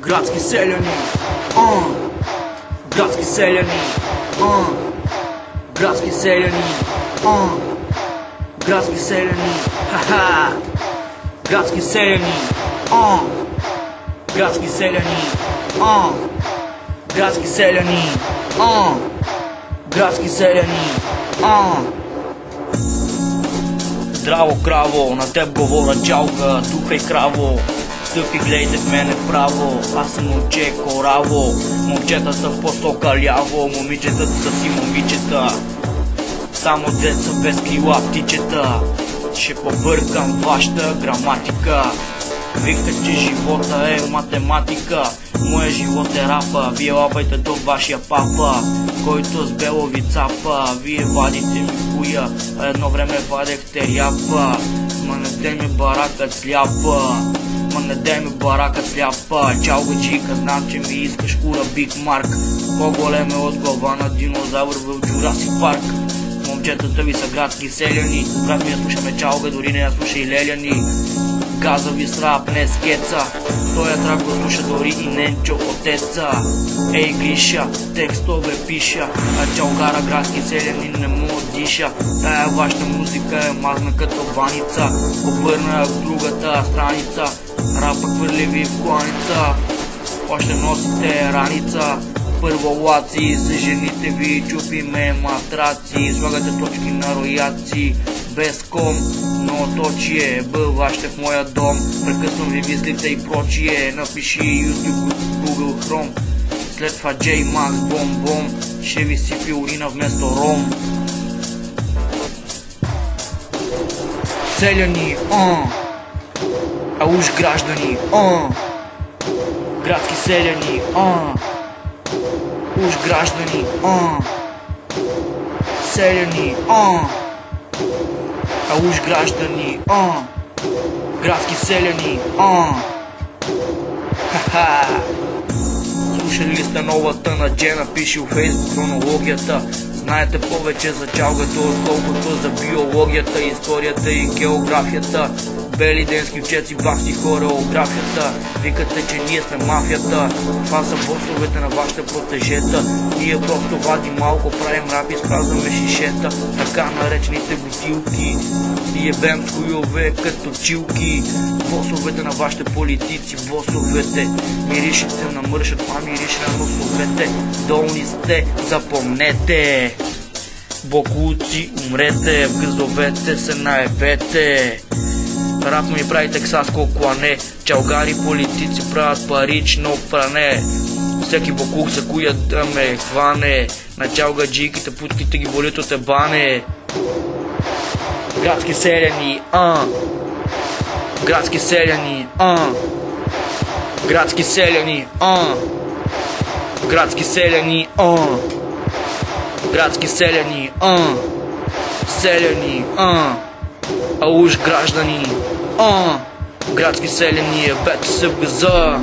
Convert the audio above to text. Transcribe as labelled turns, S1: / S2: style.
S1: Градски селяни, градски селяни, градски селяни, градски селяни, ха-ха, градски селяни, градски селяни, градски селяни, градски селяни, Здраво краво, на теб говоря чалка, тухай краво. Стъпи, гледайте в мене право, аз съм момче кораво. Момчетата в посока ляво, момичетата са си момичета. Само деца без крила птичета. Ще побъркам вашата граматика. Викате, че живота е математика. Моя живот е рапа, вие лапайте до вашия папа, който с бело ви цапа. Вие вадите ми хуя, а едно време вадехте ряпа. Ма не дай ми баракът сляпа, ма не дай ми баракът сляпа. Чао гаджика, знам, че ми искаш кура Биг Марк. По-голем е от глава на динозавър в Джурасик парк. Момчетата ви са градски селяни, когато ми я слушаме чалга, дори не я слуша и леляни. Газови с рап, не скеца, той трак го слуша дори и Ненчо отеца. Ей Гриша, текстове пиша, а чалгара градски селяни не му диша. Тая вашата музика е мазна като ваница, обърна в другата страница. Рапа хвърли ви в кланица, още носите раница. Първо лаци, с жените ви чупиме матраци, слагате точки на рояци, без ком, но точие, бъващите в моя дом, прекъсвам ви мислите и прочие. Напиши YouTube, Google Chrome, след това J-Max, бом-бом, ще ви сипи урина вместо ром. Селяни, а уж граждани, градски селяни, уж граждани, селяни, а уж граждани, градски селяни, ха-ха. Слушали ли сте новата на Джена, пише в Фейсбук хронологията. Знаете повече за чалгата, отколкото за биологията, историята и географията. Бели денски учеци, бахти хореографията. Викате, че ние сме мафията. Това са босовете на вашите протежета. Ние просто вадим малко, правим рап и спазваме шишета. Така наречените бутилки и ебем с хуйове като чилки. Босовете на вашите политици, босовете миришите на мърша, това мирише на носовете. Долни сте, запомнете. Бокуци, умрете, в газовете се наебете. Рап ми прави тексаско клане, чалгари политици правят парично пране. Всеки бокук за коя да ме хване, на чалгаджийките путките ги болят от ебане. Градски селяни, градски селяни, градски селяни, градски селяни, градски селяни, селяни, а уж граждани, градски селяни, ебете се в газа.